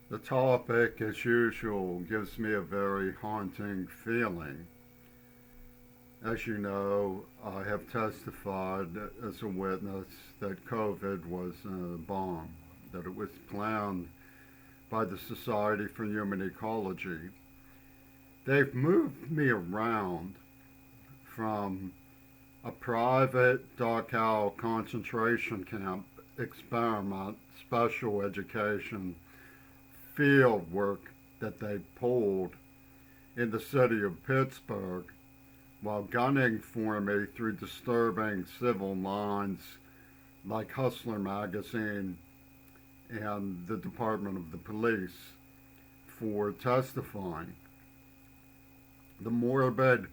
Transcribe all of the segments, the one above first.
The topic, as usual, gives me a very haunting feeling. As you know, I have testified as a witness that COVID was a bomb, that it was planned by the Society for Human Ecology. They've moved me around from a private Dachau concentration camp experiment, special education field work that they pulled in the city of Pittsburgh while gunning for me through disturbing civil lines like Hustler magazine and the Department of the Police for testifying. The morbid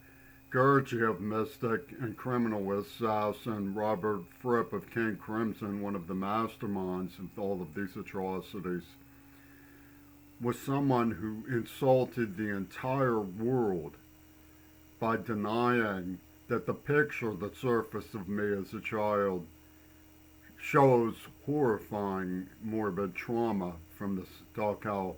Gurdjieff mystic and criminal assassin Robert Fripp of King Crimson, one of the masterminds of all of these atrocities, was someone who insulted the entire world by denying that the picture that surfaced of me as a child shows horrifying morbid trauma from this Dachau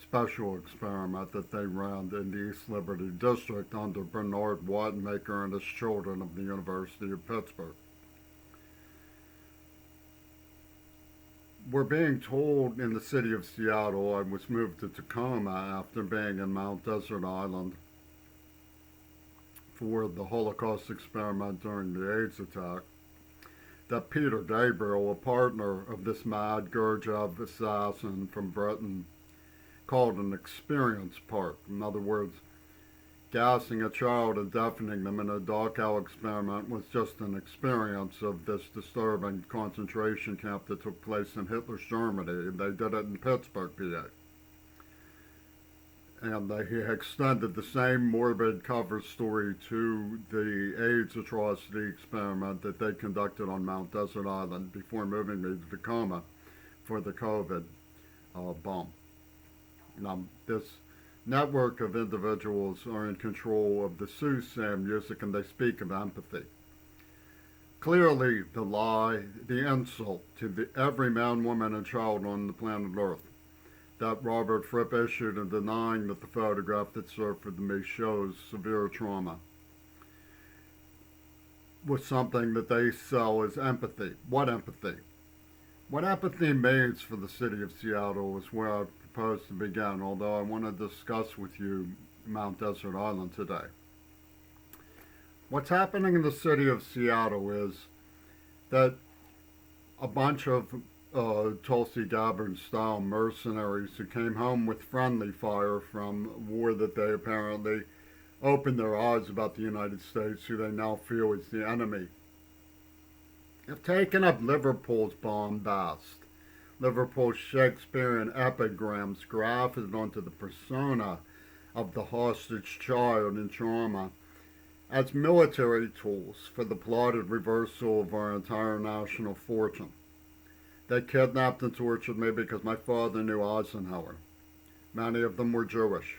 special experiment that they ran in the East Liberty District under Bernard Wattenmaker and his children of the University of Pittsburgh. We're being told in the city of Seattle I was moved to Tacoma after being in Mount Desert Island for the Holocaust experiment during the AIDS attack, that Peter Gabriel, a partner of this mad Gurdjieff assassin from Britain, called an experience park. In other words, gassing a child and deafening them in a Dachau experiment was just an experience of this disturbing concentration camp that took place in Hitler's Germany. They did it in Pittsburgh, PA. And he extended the same morbid cover story to the AIDS atrocity experiment that they conducted on Mount Desert Island before moving me to Tacoma for the COVID bomb. Now, this network of individuals are in control of the soothsaying music, and they speak of empathy. Clearly, the lie, the insult to every man, woman, and child on the planet Earth that Robert Fripp issued in denying that the photograph that surfaced to me shows severe trauma was something that they sell as empathy. What empathy? What empathy means for the city of Seattle is where I propose to begin, although I want to discuss with you Mount Desert Island today. What's happening in the city of Seattle is that a bunch of Tulsi Gabbard-style mercenaries who came home with friendly fire from war that they apparently opened their eyes about the United States, who they now feel is the enemy, have taken up Liverpool's bombast, Liverpool's Shakespearean epigrams grafted onto the persona of the hostage child in trauma as military tools for the plotted reversal of our entire national fortune. They kidnapped and tortured me because my father knew Eisenhower. Many of them were Jewish.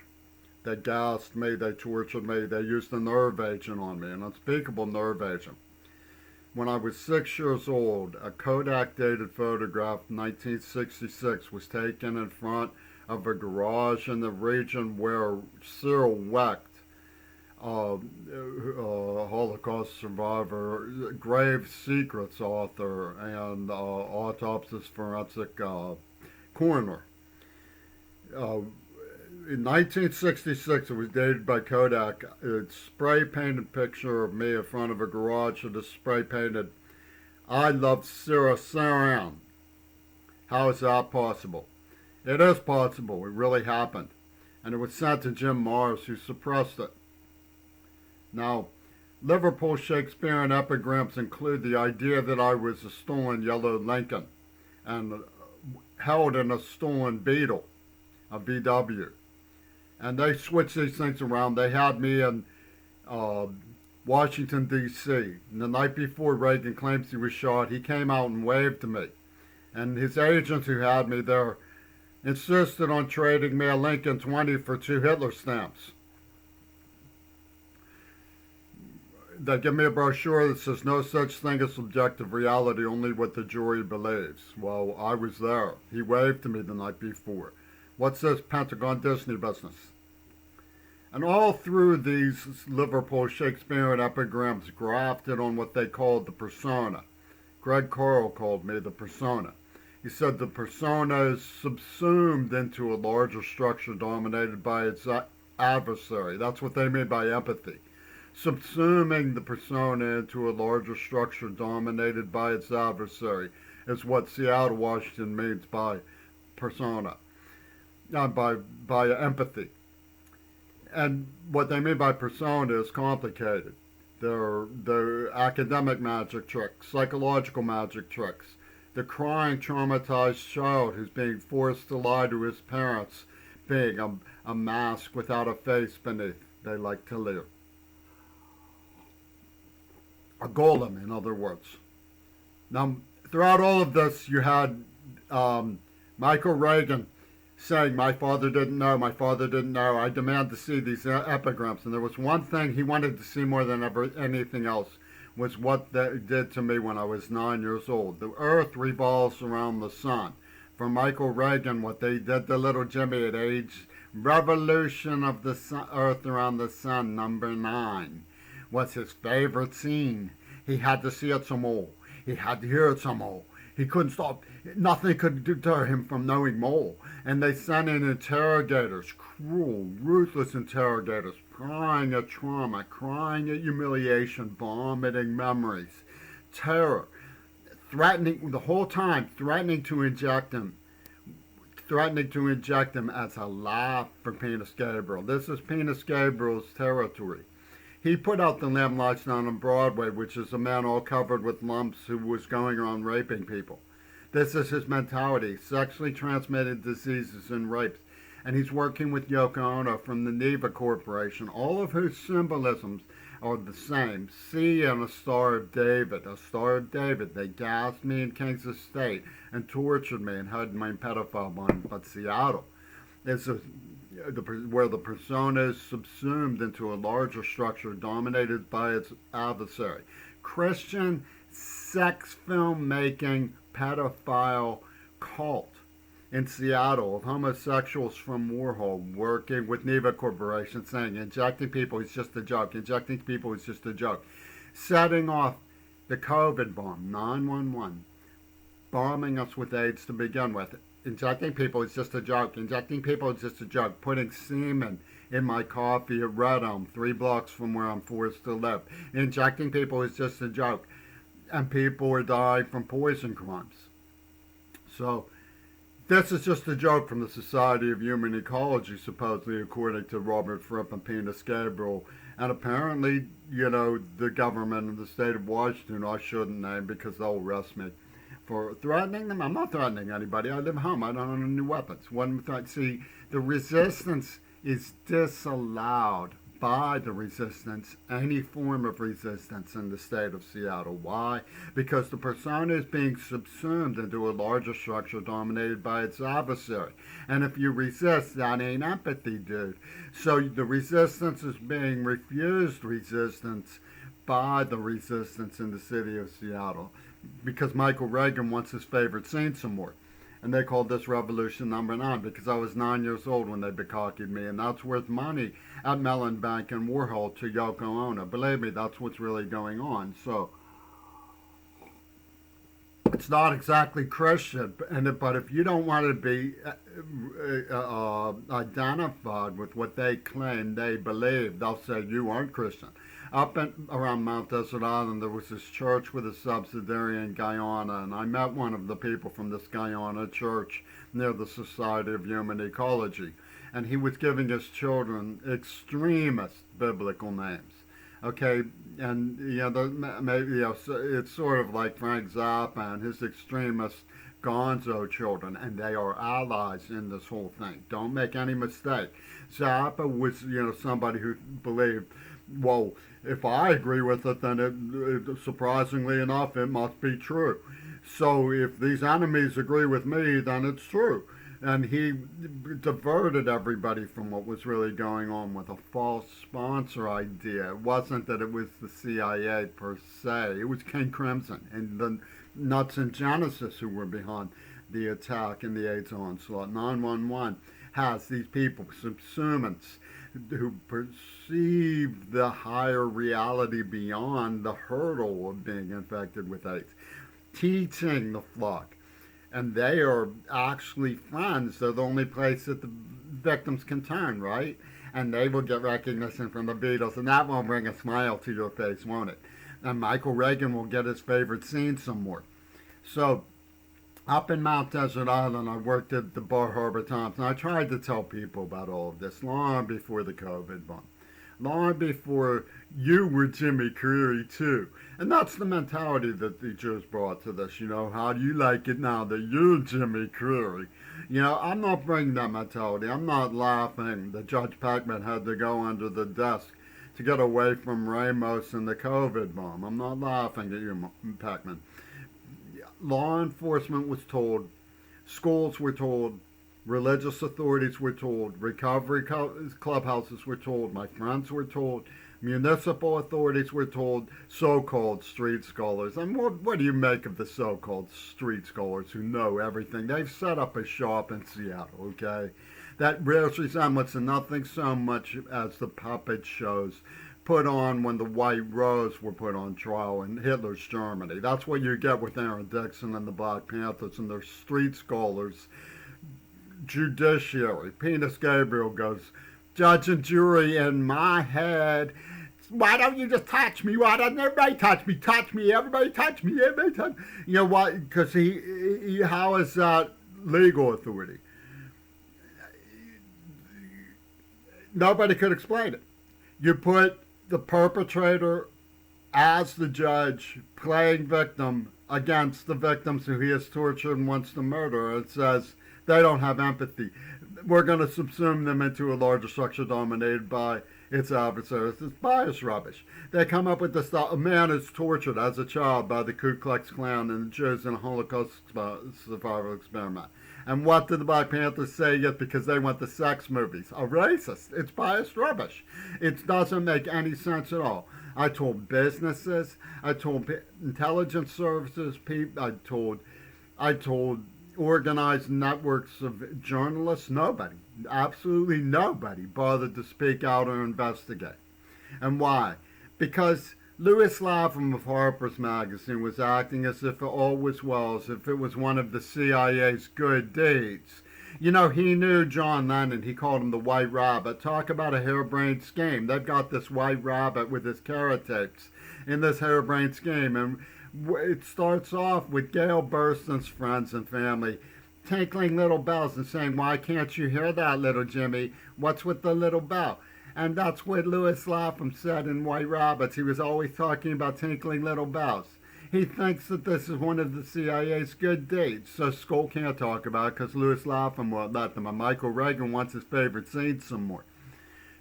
They gassed me, they tortured me, they used a nerve agent on me, an unspeakable nerve agent. When I was 6 years old, a Kodak-dated photograph from 1966 was taken in front of a garage in the region where Cyril Wecht, Holocaust survivor, Grave Secrets author, and autopsist forensic coroner. In 1966, it was dated by Kodak. It's spray-painted picture of me in front of a garage with a spray-painted, "I love Sarah Saran." How is that possible? It is possible. It really happened. And it was sent to Jim Morris, who suppressed it. Now, Liverpool Shakespearean epigrams include the idea that I was a stolen yellow Lincoln and held in a stolen Beetle, a VW. And they switched these things around. They had me in Washington, D.C. And the night before Reagan claims he was shot, he came out and waved to me. And his agent who had me there insisted on trading me a Lincoln 20 for 2 Hitler stamps. They give me a brochure that says no such thing as subjective reality, only what the jury believes. Well, I was there. He waved to me the night before. What's this Pentagon Disney business? And all through these Liverpool Shakespearean epigrams grafted on what they called the persona. Greg Carl called me the persona. He said the persona is subsumed into a larger structure dominated by its adversary. That's what they mean by empathy. Subsuming the persona into a larger structure dominated by its adversary is what Seattle, Washington means by persona, by empathy. And what they mean by persona is complicated. They're academic magic tricks, psychological magic tricks. The crying, traumatized child who's being forced to lie to his parents, being a mask without a face beneath. They like to live. A golem, in other words. Now, throughout all of this, you had Michael Reagan saying, my father didn't know, my father didn't know. I demand to see these epigrams. And there was one thing he wanted to see more than ever anything else, was what they did to me when I was 9 years old. The earth revolves around the sun. For Michael Reagan, what they did to little Jimmy at age revolution of the earth around the sun, number 9, was his favorite scene. He had to see it some more. He had to hear it some more. He couldn't stop. Nothing could deter him from knowing more. And they sent in interrogators, cruel, ruthless interrogators, crying at trauma, crying at humiliation, vomiting memories, terror, threatening the whole time, threatening to inject him as a laugh for Penis Gabriel. This is Penis Gabriel's territory. He put out The Lamb Lies Down on Broadway, which is a man all covered with lumps who was going around raping people. This is his mentality, sexually transmitted diseases and rapes. And he's working with Yoko Ono from the Neva Corporation, all of whose symbolisms are the same. C and a Star of David. A Star of David. They gassed me in Kansas State and tortured me and had my pedophile bond. But Seattle is where the persona is subsumed into a larger structure dominated by its adversary. Christian sex film making pedophile cult in Seattle of homosexuals from Warhol working with Neva Corporation saying injecting people is just a joke, injecting people is just a joke. Setting off the COVID bomb, 911, bombing us with AIDS to begin with. Injecting people is just a joke. Injecting people is just a joke. Putting semen in my coffee at Red Elm, 3 blocks from where I'm forced to live. Injecting people is just a joke. And people are dying from poison crimes. So, this is just a joke from the Society of Human Ecology, supposedly, according to Robert Fripp and Penis Gabriel. And apparently, the government of the state of Washington, I shouldn't name because they'll arrest me for threatening them. I'm not threatening anybody. I live home. I don't own any weapons. See, the resistance is disallowed by the resistance, any form of resistance in the state of Seattle. Why? Because the persona is being subsumed into a larger structure dominated by its adversary. And if you resist, that ain't empathy, dude. So the resistance is being refused resistance by the resistance in the city of Seattle. Because Michael Reagan wants his favorite scene some more. And they called this Revolution Number 9 because I was 9 years old when they becockied me. And that's worth money at Mellon Bank and Warhol to Yoko Ono. Believe me, that's what's really going on. So, it's not exactly Christian. But if you don't want to be identified with what they claim they believe, they'll say you aren't Christian. Up around Mount Desert Island, there was this church with a subsidiary in Guyana, and I met one of the people from this Guyana church near the Society of Human Ecology, and he was giving his children extremist biblical names. Okay, and so it's sort of like Frank Zappa and his extremist gonzo children, and they are allies in this whole thing. Don't make any mistake. Zappa was, somebody who believed, well, if I agree with it, then surprisingly enough, it must be true. So if these enemies agree with me, then it's true. And he diverted everybody from what was really going on with a false sponsor idea. It wasn't that it was the CIA per se. It was King Crimson and the nuts in Genesis who were behind the attack and the AIDS onslaught. 911 has these people, subsumers, who perceive the higher reality beyond the hurdle of being infected with AIDS, teaching the flock. And they are actually friends. They're the only place that the victims can turn, right? And they will get recognition from the Beatles, and that will bring a smile to your face, won't it? And Michael Reagan will get his favorite scene some more. So, up in Mount Desert Island, I worked at the Bar Harbor Times, and I tried to tell people about all of this long before the COVID bomb. Long before you were Jimmy Creary, too. And that's the mentality that the Jews brought to this. How do you like it now that you're Jimmy Creary? I'm not bringing that mentality. I'm not laughing that Judge Peckman had to go under the desk to get away from Ramos and the COVID bomb. I'm not laughing at you, Peckman. Law enforcement was told, schools were told, religious authorities were told, recovery clubhouses were told, my friends were told, municipal authorities were told, so-called street scholars. And what do you make of the so-called street scholars who know everything? They've set up a shop in Seattle, okay? That bears resemblance to nothing so much as the puppet shows put on when the White Rose were put on trial in Hitler's Germany. That's what you get with Aaron Dixon and the Black Panthers and their street scholars. Judiciary. Penis Gabriel goes, judge and jury in my head. Why don't you just touch me? Why doesn't everybody touch me? Touch me, everybody touch me, everybody touch me. You know what? Because how is that legal authority? Nobody could explain it. You put the perpetrator as the judge playing victim against the victims who he has tortured and wants to murder. It says they don't have empathy. We're going to subsume them into a larger structure dominated by its adversaries. It's bias rubbish. They come up with this thought: a man is tortured as a child by the Ku Klux Klan and the Jews in a Holocaust survival experiment. And what did the Black Panthers say? Yet because they went to sex movies. A racist. It's biased rubbish. It doesn't make any sense at all. I told businesses, I told intelligence services people, I told organized networks of journalists. Nobody, absolutely nobody bothered to speak out or investigate. And why? Because Louis Lapham of Harper's Magazine was acting as if all was well, as if it was one of the CIA's good deeds. He knew John Lennon. He called him the White Rabbit. Talk about a harebrained scheme. They've got this White Rabbit with his carrot tapes in this harebrained scheme. And it starts off with Gail Burston's friends and family tinkling little bells and saying, why can't you hear that, little Jimmy? What's with the little bell? And that's what Louis Lapham said in White Rabbits. He was always talking about tinkling little bells. He thinks that this is one of the CIA's good deeds, so school can't talk about it because Louis Lapham won't let them. And Michael Reagan wants his favorite scene some more.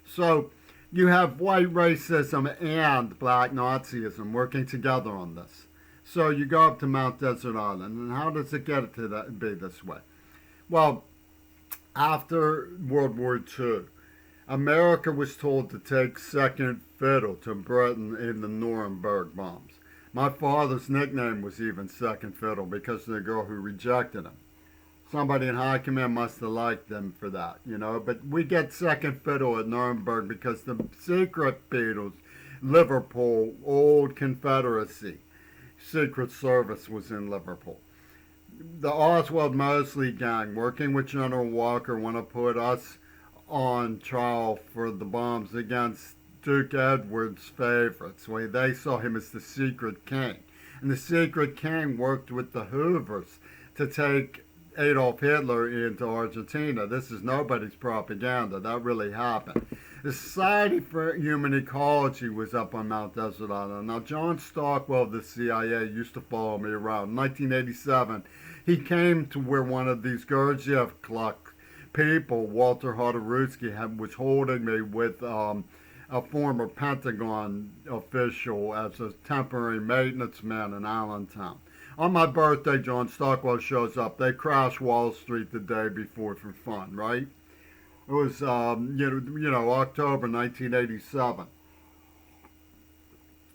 So you have white racism and black Nazism working together on this. So you go up to Mount Desert Island, and how does it get it to be this way? Well, after World War II, America was told to take second fiddle to Britain in the Nuremberg bombs. My father's nickname was even second fiddle because of the girl who rejected him. Somebody in high command must have liked them for that, But we get second fiddle at Nuremberg because the secret Beatles, Liverpool, old Confederacy, Secret Service was in Liverpool. The Oswald Mosley gang, working with General Walker, want to put us on trial for the bombs against Duke Edward's favorites. Well, they saw him as the secret king. And the secret king worked with the Hoovers to take Adolf Hitler into Argentina. This is nobody's propaganda. That really happened. The Society for Human Ecology was up on Mount Desert Island. Now, John Stockwell of the CIA used to follow me around. In 1987, he came to where one of these Gurdjieff Cluck people, Walter Hodarutsky, was holding me with a former Pentagon official as a temporary maintenance man in Allentown. On my birthday, John Stockwell shows up. They crash Wall Street the day before for fun, right? It was, October 1987.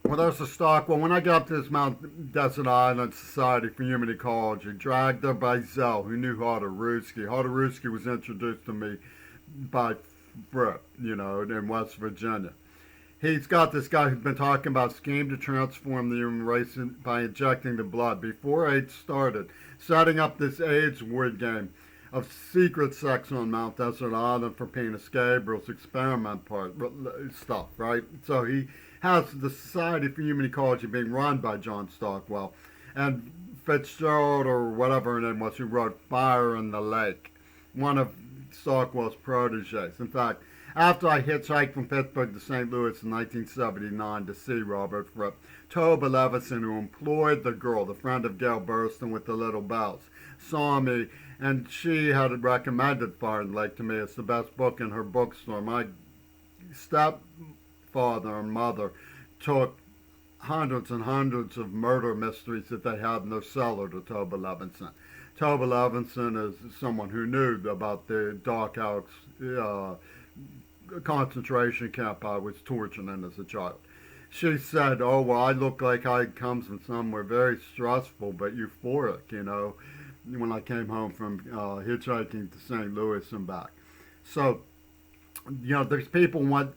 Well, there's a stock. Well, when I got to this Mount Desert Island Society for Human Ecology, dragged there by Zell, who knew Hotaruski. Hotaruski was introduced to me by Fripp, in West Virginia. He's got this guy who's been talking about scheme to transform the human race by injecting the blood before AIDS started, setting up this AIDS word game of secret sex on Mount Desert Island for Penis Gabriel's experiment part stuff, right? So he has the Society for Human Ecology being run by John Stockwell and Fitzgerald or whatever her name was who wrote Fire in the Lake, one of Stockwell's proteges. In fact, after I hitchhiked from Pittsburgh to St. Louis in 1979 to see Robert Fripp, Toba Levinson, who employed the girl, the friend of Gail Burston with the little bells, saw me, and she had recommended Fire in the Lake to me as the best book in her bookstore. My stepfather and mother took hundreds and hundreds of murder mysteries that they had in their cellar to Toba Levinson. Toba Levinson is someone who knew about the Dachau concentration camp I was tortured in as a child. She said, "Oh, well, I look like I come from somewhere very stressful but euphoric, when I came home from hitchhiking to St. Louis and back." So, there's people want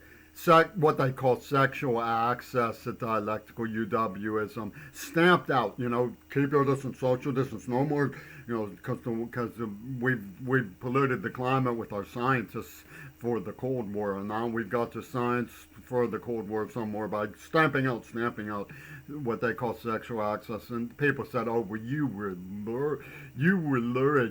what they call sexual access to dialectical UWism stamped out. Keep your distance, social distance, no more. Because we've polluted the climate with our scientists for the Cold War, and now we've got the science for the Cold War some more by stamping out what they call sexual access. And people said, "Oh, well, you were lured.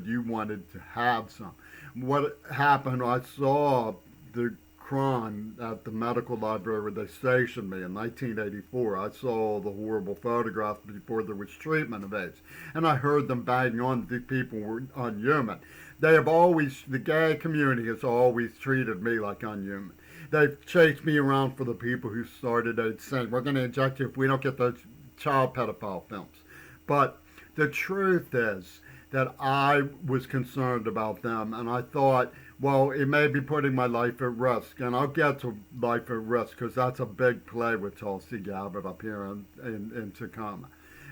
You wanted to have some." What happened? I saw the crime at the medical library where they stationed me in 1984. I saw the horrible photographs before there was treatment of AIDS, and I heard them banging on that people were unhuman. The gay community has always treated me like unhuman. They've chased me around for the people who started AIDS, saying, "We're going to inject you if we don't get those child pedophile films." But the truth is that I was concerned about them, and I thought, well, it may be putting my life at risk, and I'll get to life at risk because that's a big play with Tulsi Gabbard up here in Tacoma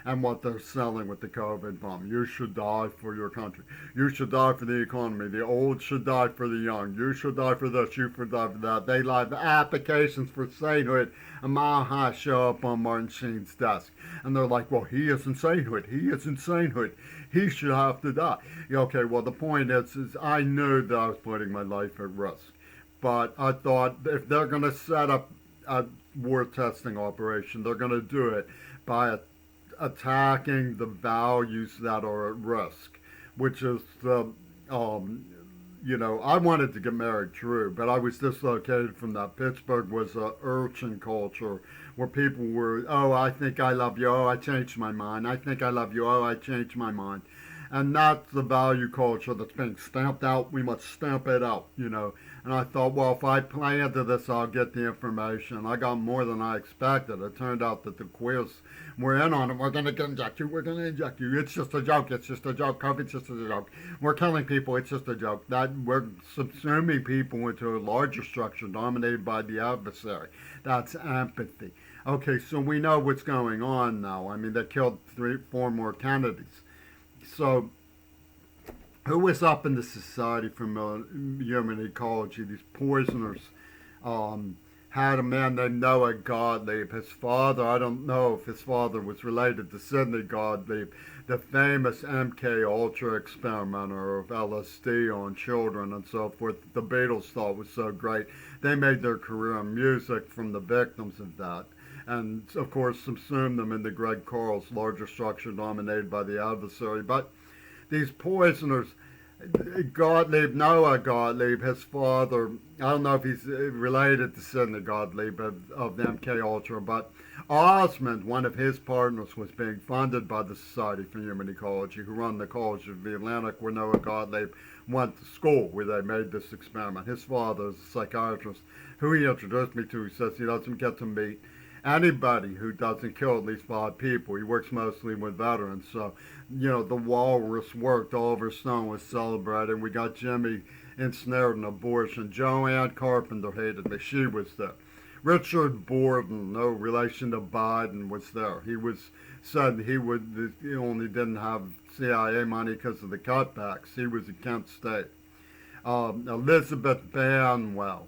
and what they're selling with the COVID bomb. You should die for your country. You should die for the economy. The old should die for the young. You should die for this. You should die for that. They like the applications for sainthood a mile high show up on Martin Sheen's desk. And they're like, well, he is in sainthood. He is in sainthood. He should have to die. Okay, well, the point is I knew that I was putting my life at risk. But I thought if they're going to set up a war testing operation, they're going to do it by attacking the values that are at risk, which is I wanted to get married, true, but I was dislocated from that. Pittsburgh was a urchin culture where people were, "Oh, I think I love you. Oh, I changed my mind. I think I love you. Oh, I changed my mind." And that's the value culture that's being stamped out. We must stamp it out, And I thought, well, if I play into this, I'll get the information. I got more than I expected. It turned out that the queers were in on it. "We're going to inject you. We're going to inject you. It's just a joke. It's just a joke. COVID's just a joke. We're killing people. It's just a joke." That we're subsuming people into a larger structure dominated by the adversary. That's empathy. Okay, so we know what's going on now. I mean, they killed 4 more Kennedys. So, who was up in the Society for Human Ecology? These poisoners had a man named Noah Gottlieb. His father, I don't know if his father was related to Sidney Gottlieb, the famous MK Ultra experimenter of LSD on children and so forth. The Beatles thought was so great. They made their career in music from the victims of that. And, of course, subsumed them into Greg Carl's larger structure dominated by the adversary. But these poisoners, Noah Gottlieb, his father, I don't know if he's related to Sidney Gottlieb of the MK Ultra, but Osmond, one of his partners, was being funded by the Society for Human Ecology, who run the College of the Atlantic, where Noah Gottlieb went to school, where they made this experiment. His father is a psychiatrist who he introduced me to. He says he doesn't get to meet anybody who doesn't kill at least 5 people. He works mostly with veterans. So, the walrus worked. Oliver Stone was celebrated. We got Jimmy ensnared in abortion. Joanne Carpenter hated me. She was there. Richard Borden, no relation to Biden, was there. Said he only didn't have CIA money because of the cutbacks. He was at Kent State. Elizabeth Banwell,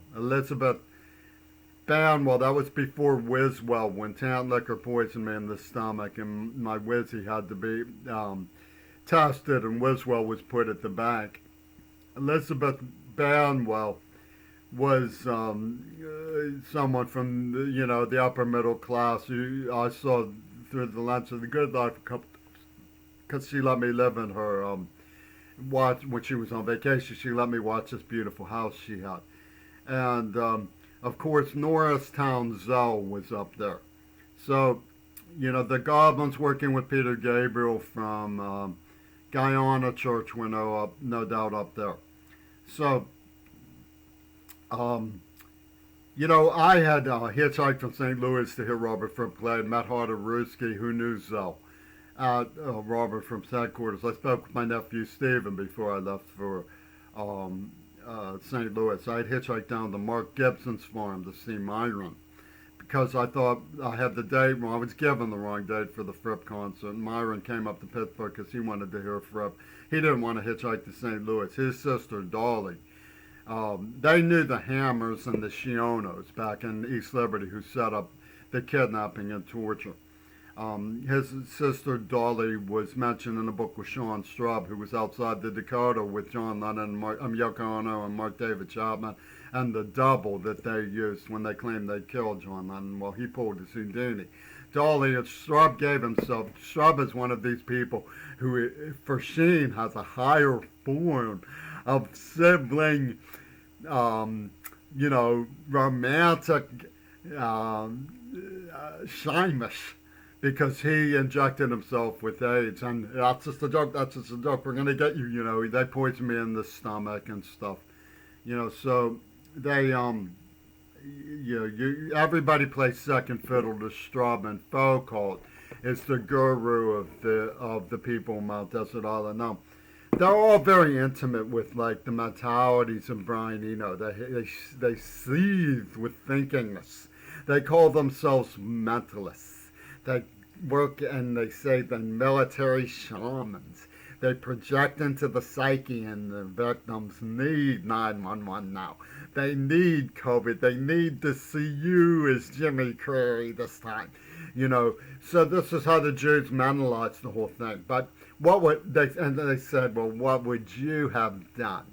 that was before Wiswell, when Town Liquor poisoned me in the stomach, and my Wizzy had to be tested, and Wiswell was put at the bank. Elizabeth Banwell was someone from the upper middle class who I saw through the lens of the good life because she let me live in her watch when she was on vacation. She let me watch this beautiful house she had, and of course Norristown Zoe was up there. So the Goblins, working with Peter Gabriel from Guyana Church, were no doubt up there. So I had hitchhiked from St. Louis to hear Robert Fripp play, and met Harder-Ruski, who knew Zoe, at Robert Fripp's headquarters. I spoke with my nephew Stephen before I left for St. Louis. I had hitchhiked down to Mark Gibson's farm to see Myron, because I thought I had the date wrong. I was given the wrong date for the Fripp concert. Myron came up to Pittsburgh because he wanted to hear Fripp. He didn't want to hitchhike to St. Louis. His sister, Dolly, they knew the Hammers and the Shionos back in East Liberty, who set up the kidnapping and torture. His sister Dolly was mentioned in a book with Sean Straub, who was outside the Dakota with John Lennon, Yoko Ono, and Mark David Chapman, and the double that they used when they claimed they killed John Lennon. Well, he pulled his Houdini. Dolly, Straub gave himself. Straub is one of these people who, for Sheen, has a higher form of sibling, romantic shyness, because he injected himself with AIDS, and that's just a joke. That's just a joke. We're gonna get you. They poisoned me in the stomach and stuff. So they everybody plays second fiddle to Straub, and Foucault is the guru of the people in Mount Desert Island. Now, they're all very intimate with like the mentalities of Brian Eno. They seethe with thinkingness. They call themselves mentalists. They work, and they say they're military shamans. They project into the psyche, and the victims need 911 now. They need COVID. They need to see you as Jimmy Carrey this time. So this is how the Jews mentalized the whole thing. But they said, well, what would you have done?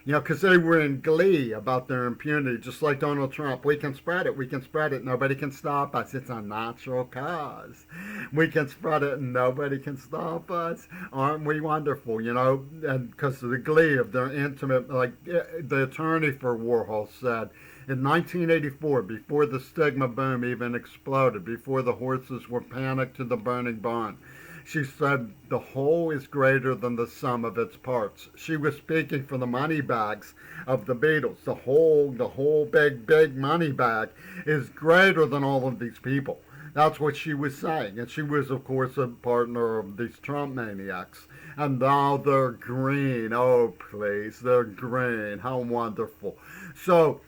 Because they were in glee about their impunity, just like Donald Trump. We can spread it, nobody can stop us. It's a natural cause. We can spread it and nobody can stop us. Aren't we wonderful, And because of the glee of their intimate, like the attorney for Warhol said, in 1984, before the stigma boom even exploded, before the horses were panicked to the burning barn, she said, the whole is greater than the sum of its parts. She was speaking for the money bags of the Beatles. The whole big money bag is greater than all of these people. That's what she was saying. And she was, of course, a partner of these Trump maniacs. And now they're green. Oh, please, they're green. How wonderful. So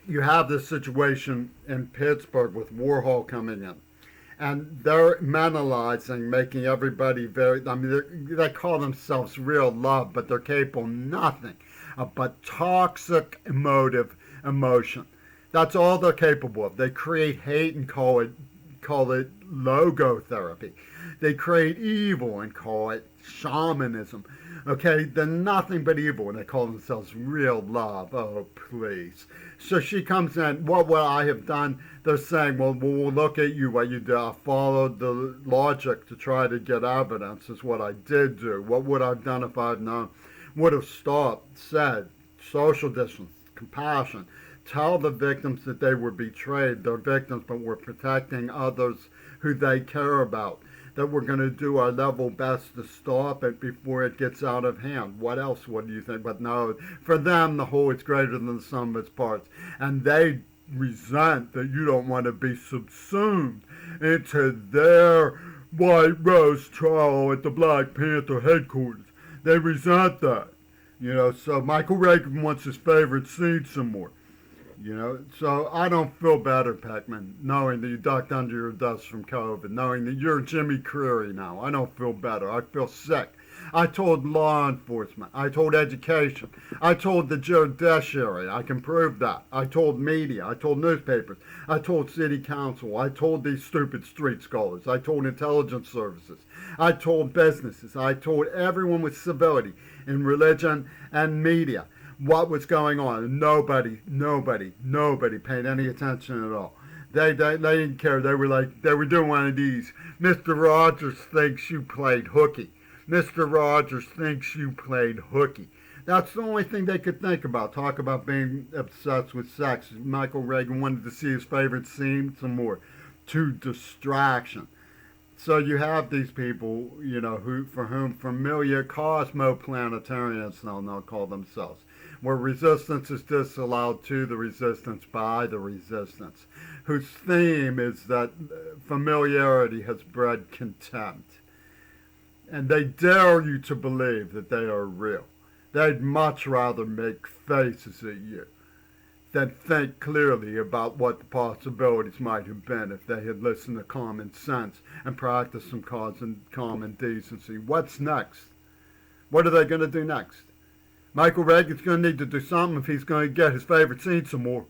you have this situation in Pittsburgh with Warhol coming in. And they're mentalizing, making everybody they call themselves real love, but they're capable of nothing but toxic emotion. That's all they're capable of. They create hate and call it logotherapy. They create evil and call it shamanism. Okay, they're nothing but evil, and they call themselves real love. Oh, please. So she comes in, what would I have done? They're saying, well, we'll look at you, what you did. I followed the logic to try to get evidence is what I did do. What would I have done if I had known? Would have stopped, said, social distance, compassion. Tell the victims that they were betrayed. They're victims, but we're protecting others who they care about. That we're going to do our level best to stop it before it gets out of hand. What else? What do you think? But no, for them, the whole is greater than the sum of its parts. And they resent that you don't want to be subsumed into their White Rose trial at the Black Panther headquarters. They resent that. So Michael Reagan wants his favorite scene some more. You know, so I don't feel better, Peckman, knowing that you ducked under your desk from COVID, knowing that you're Jimmy Creary now. I don't feel better. I feel sick. I told law enforcement. I told education. I told the judiciary. I can prove that. I told media. I told newspapers. I told city council. I told these stupid street scholars. I told intelligence services. I told businesses. I told everyone with civility in religion and media what was going on. Nobody paid any attention at all. They didn't care. They were doing one of these. Mr. Rogers thinks you played hooky. Mr. Rogers thinks you played hooky. That's the only thing they could think about. Talk about being obsessed with sex. Michael Reagan wanted to see his favorite scene some more. To distraction. So you have these people, you know, who for whom familiar cosmoplanetarians now call themselves, where resistance is disallowed to the resistance by the resistance, whose theme is that familiarity has bred contempt. And they dare you to believe that they are real. They'd much rather make faces at you than think clearly about what the possibilities might have been if they had listened to common sense and practiced some common decency. What's next? What are they going to do next? Michael Reagan's going to need to do something if he's going to get his favorite scene some more.